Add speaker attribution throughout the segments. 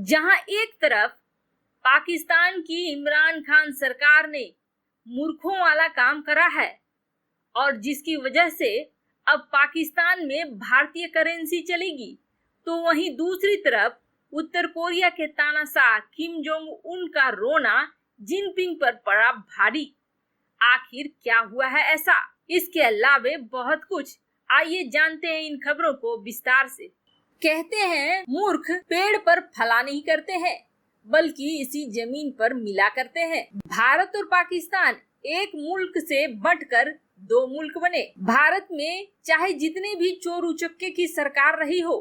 Speaker 1: जहां एक तरफ पाकिस्तान की इमरान खान सरकार ने मूर्खों वाला काम करा है और जिसकी वजह से अब पाकिस्तान में भारतीय करेंसी चलेगी, तो वहीं दूसरी तरफ उत्तर कोरिया के तानाशाह किम जोंग उन का रोना जिनपिंग पर पड़ा भारी। आखिर क्या हुआ है ऐसा? इसके अलावे बहुत कुछ, आइए जानते हैं इन खबरों को विस्तार से। कहते हैं मूर्ख पेड़ पर फला नहीं करते हैं बल्कि इसी जमीन पर मिला करते हैं। भारत और पाकिस्तान एक मुल्क से बंटकर दो मुल्क बने। भारत में चाहे जितने भी चोर उचक्के की सरकार रही हो,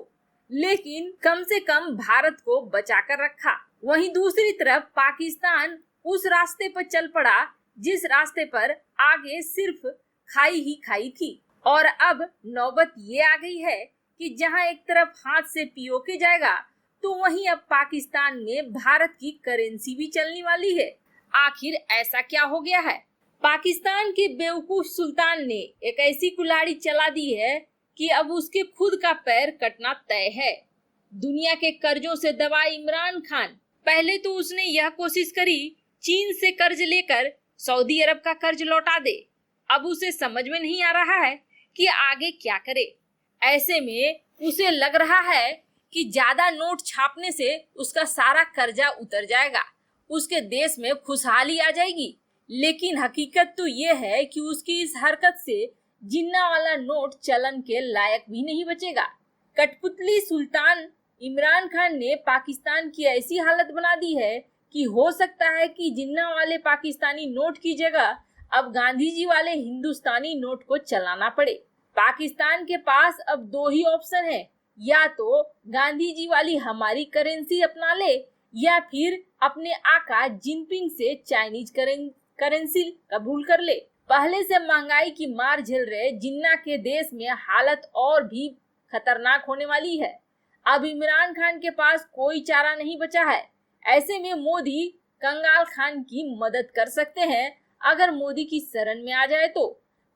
Speaker 1: लेकिन कम से कम भारत को बचाकर रखा। वहीं दूसरी तरफ पाकिस्तान उस रास्ते पर चल पड़ा जिस रास्ते पर आगे सिर्फ खाई ही खाई थी। और अब नौबत ये आ गई है कि जहां एक तरफ हाथ से पीओके जाएगा, तो वहीं अब पाकिस्तान में भारत की करेंसी भी चलने वाली है। आखिर ऐसा क्या हो गया है? पाकिस्तान के बेवकूफ सुल्तान ने एक ऐसी कुल्हाड़ी चला दी है कि अब उसके खुद का पैर कटना तय है। दुनिया के कर्जों से दबा इमरान खान। पहले तो उसने यह कोशिश करी चीन से कर्ज लेकर सऊदी अरब का कर्ज लौटा दे। अब उसे समझ में नहीं आ रहा है कि आगे क्या करे। ऐसे में उसे लग रहा है कि ज्यादा नोट छापने से उसका सारा कर्जा उतर जाएगा, उसके देश में खुशहाली आ जाएगी। लेकिन हकीकत तो ये है कि उसकी इस हरकत से जिन्ना वाला नोट चलन के लायक भी नहीं बचेगा। कठपुतली सुल्तान इमरान खान ने पाकिस्तान की ऐसी हालत बना दी है कि हो सकता है कि जिन्ना वाले पाकिस्तानी नोट की जगह अब गांधी जी वाले हिंदुस्तानी नोट को चलाना पड़े। पाकिस्तान के पास अब दो ही ऑप्शन है, या तो गांधी जी वाली हमारी करेंसी अपना ले या फिर अपने आका जिनपिंग से चाइनीज करेंसी कबूल कर ले। पहले से महंगाई की मार झेल रहे जिन्ना के देश में हालत और भी खतरनाक होने वाली है। अब इमरान खान के पास कोई चारा नहीं बचा है। ऐसे में मोदी कंगाल खान की मदद कर सकते हैं अगर मोदी की शरण में आ जाए तो।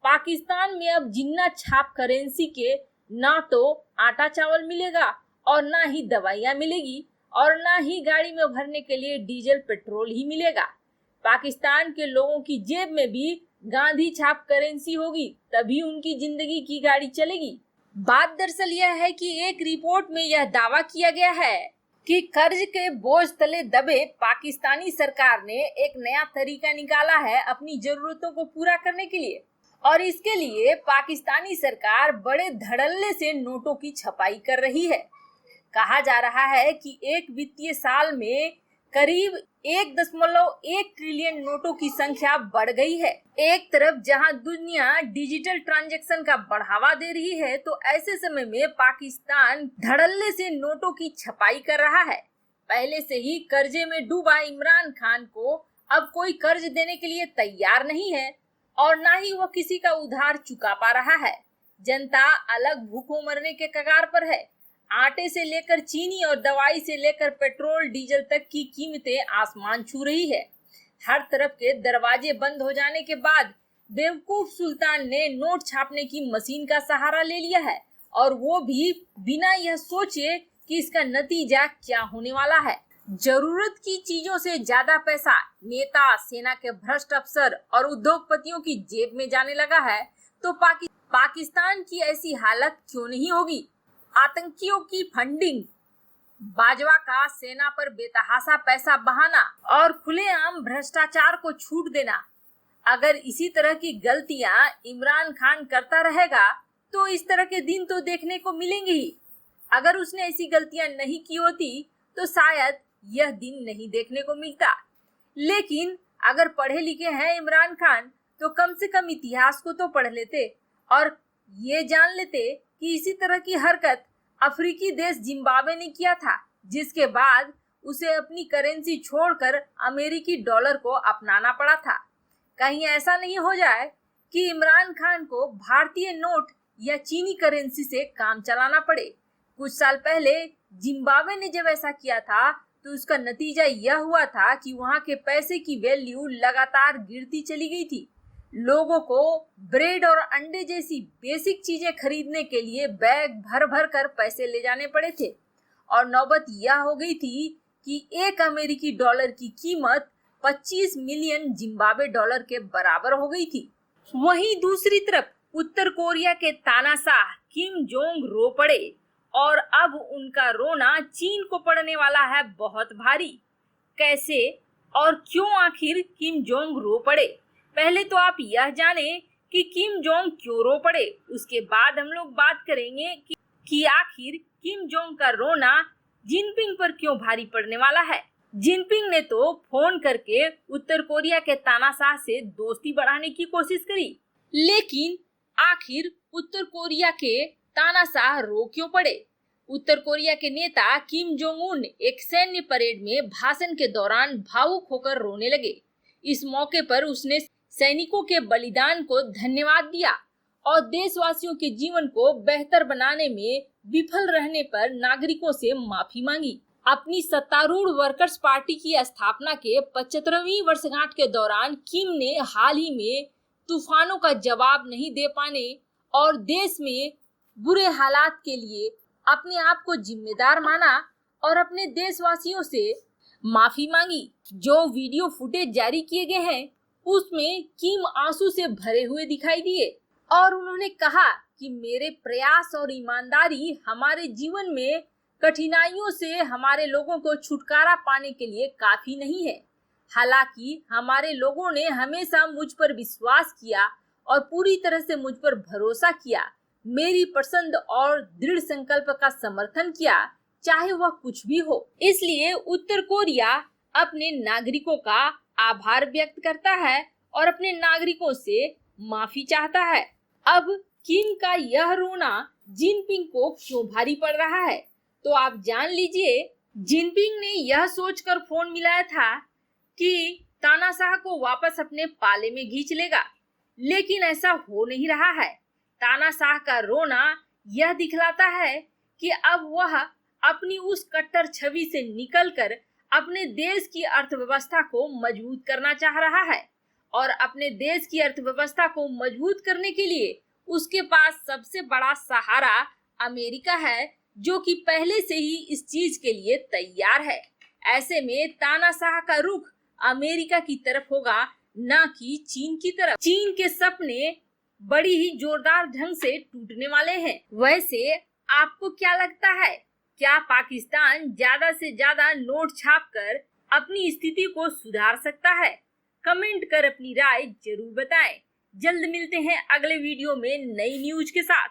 Speaker 1: पाकिस्तान में अब जिन्ना छाप करेंसी के ना तो आटा चावल मिलेगा और ना ही दवाइयाँ मिलेगी और ना ही गाड़ी में भरने के लिए डीजल पेट्रोल ही मिलेगा। पाकिस्तान के लोगों की जेब में भी गांधी छाप करेंसी होगी, तभी उनकी जिंदगी की गाड़ी चलेगी। बात दरअसल यह है कि एक रिपोर्ट में यह दावा किया गया है कि कर्ज के बोझ तले दबे पाकिस्तानी सरकार ने एक नया तरीका निकाला है अपनी जरूरतों को पूरा करने के लिए, और इसके लिए पाकिस्तानी सरकार बड़े धड़ल्ले से नोटों की छपाई कर रही है। कहा जा रहा है कि एक वित्तीय साल में करीब 1.1 ट्रिलियन नोटों की संख्या बढ़ गई है। एक तरफ जहां दुनिया डिजिटल ट्रांजैक्शन का बढ़ावा दे रही है, तो ऐसे समय में पाकिस्तान धड़ल्ले से नोटों की छपाई कर रहा है। पहले से ही कर्जे में डूबा इमरान खान को अब कोई कर्ज देने के लिए तैयार नहीं है और ना ही वह किसी का उधार चुका पा रहा है। जनता अलग भूखों मरने के कगार पर है। आटे से लेकर चीनी और दवाई से लेकर पेट्रोल डीजल तक की कीमतें आसमान छू रही है। हर तरफ के दरवाजे बंद हो जाने के बाद बेवकूफ सुल्तान ने नोट छापने की मशीन का सहारा ले लिया है, और वो भी बिना यह सोचे कि इसका नतीजा क्या होने वाला है। जरूरत की चीजों से ज्यादा पैसा नेता, सेना के भ्रष्ट अफसर और उद्योगपतियों की जेब में जाने लगा है, तो पाकिस्तान की ऐसी हालत क्यों नहीं होगी। आतंकियों की फंडिंग, बाजवा का सेना पर बेतहाशा पैसा बहाना और खुलेआम भ्रष्टाचार को छूट देना, अगर इसी तरह की गलतियां इमरान खान करता रहेगा तो इस तरह के दिन तो देखने को मिलेंगे ही। अगर उसने ऐसी गलतियां नहीं की होती तो शायद यह दिन नहीं देखने को मिलता। लेकिन अगर पढ़े लिखे हैं इमरान खान, तो कम से कम इतिहास को तो पढ़ लेते और ये जान लेते कि इसी तरह की हरकत अफ्रीकी देश जिम्बाब्वे ने किया था, जिसके बाद उसे अपनी करेंसी छोड़कर अमेरिकी डॉलर को अपनाना पड़ा था। कहीं ऐसा नहीं हो जाए कि इमरान खान को भारतीय नोट या चीनी करेंसी से काम चलाना पड़े। कुछ साल पहले जिम्बाब्वे ने जब ऐसा किया था तो उसका नतीजा यह हुआ था कि वहां के पैसे की वैल्यू लगातार गिरती चली गई थी। लोगों को ब्रेड और अंडे जैसी बेसिक चीजें खरीदने के लिए बैग भर भर कर पैसे ले जाने पड़े थे, और नौबत यह हो गई थी कि एक अमेरिकी डॉलर की कीमत 25 मिलियन जिम्बाब्वे डॉलर के बराबर हो गई थी। वहीं दूसरी तरफ उत्तर कोरिया के तानाशाह किम जोंग रो पड़े और अब उनका रोना चीन को पड़ने वाला है बहुत भारी। कैसे और क्यों आखिर किम जोंग रो पड़े? पहले तो आप यह जाने कि किम जोंग क्यों रो पड़े, उसके बाद हम लोग बात करेंगे कि आखिर किम जोंग का रोना जिनपिंग पर क्यों भारी पड़ने वाला है। जिनपिंग ने तो फोन करके उत्तर कोरिया के तानाशाह से दोस्ती बढ़ाने की कोशिश करी, लेकिन आखिर उत्तर कोरिया के तानाशाह रो क्यों पड़े? उत्तर कोरिया के नेता किम जोंग उन एक सैन्य परेड में भाषण के दौरान भावुक होकर रोने लगे। इस मौके पर उसने सैनिकों के बलिदान को धन्यवाद दिया और देशवासियों के जीवन को बेहतर बनाने में विफल रहने पर नागरिकों से माफी मांगी। अपनी सत्तारूढ़ वर्कर्स पार्टी की स्थापना के 75वीं वर्षगांठ के दौरान किम ने हाल ही में तूफानों का जवाब नहीं दे पाने और देश में बुरे हालात के लिए अपने आप को जिम्मेदार माना और अपने देशवासियों से माफी मांगी। जो वीडियो फुटेज जारी किए गए हैं उसमें किम आंसू से भरे हुए दिखाई दिए और उन्होंने कहा कि मेरे प्रयास और ईमानदारी हमारे जीवन में कठिनाइयों से हमारे लोगों को छुटकारा पाने के लिए काफी नहीं है। हालांकि हमारे लोगों ने हमेशा मुझ पर विश्वास किया और पूरी तरह से मुझ पर भरोसा किया, मेरी पसंद और दृढ़ संकल्प का समर्थन किया, चाहे वह कुछ भी हो। इसलिए उत्तर कोरिया अपने नागरिकों का आभार व्यक्त करता है और अपने नागरिकों से माफी चाहता है। अब किम का यह रोना जिनपिंग को क्यों भारी पड़ रहा है, तो आप जान लीजिए। जिनपिंग ने यह सोचकर फोन मिलाया था कि तानाशाह को वापस अपने पाले में खींच लेगा, लेकिन ऐसा हो नहीं रहा है। तानाशाह का रोना यह दिखलाता है कि अब वह अपनी उस कट्टर छवि से निकलकर अपने देश की अर्थव्यवस्था को मजबूत करना चाह रहा है और अपने देश की अर्थव्यवस्था को मजबूत करने के लिए उसके पास सबसे बड़ा सहारा अमेरिका है, जो कि पहले से ही इस चीज के लिए तैयार है। ऐसे में तानाशाह का रुख अमेरिका की तरफ होगा, न कि चीन की तरफ। चीन के सपने बड़ी ही जोरदार ढंग से टूटने वाले हैं। वैसे आपको क्या लगता है, क्या पाकिस्तान ज्यादा से ज्यादा नोट छापकर अपनी स्थिति को सुधार सकता है? कमेंट कर अपनी राय जरूर बताएं। जल्द मिलते हैं अगले वीडियो में नई न्यूज के साथ।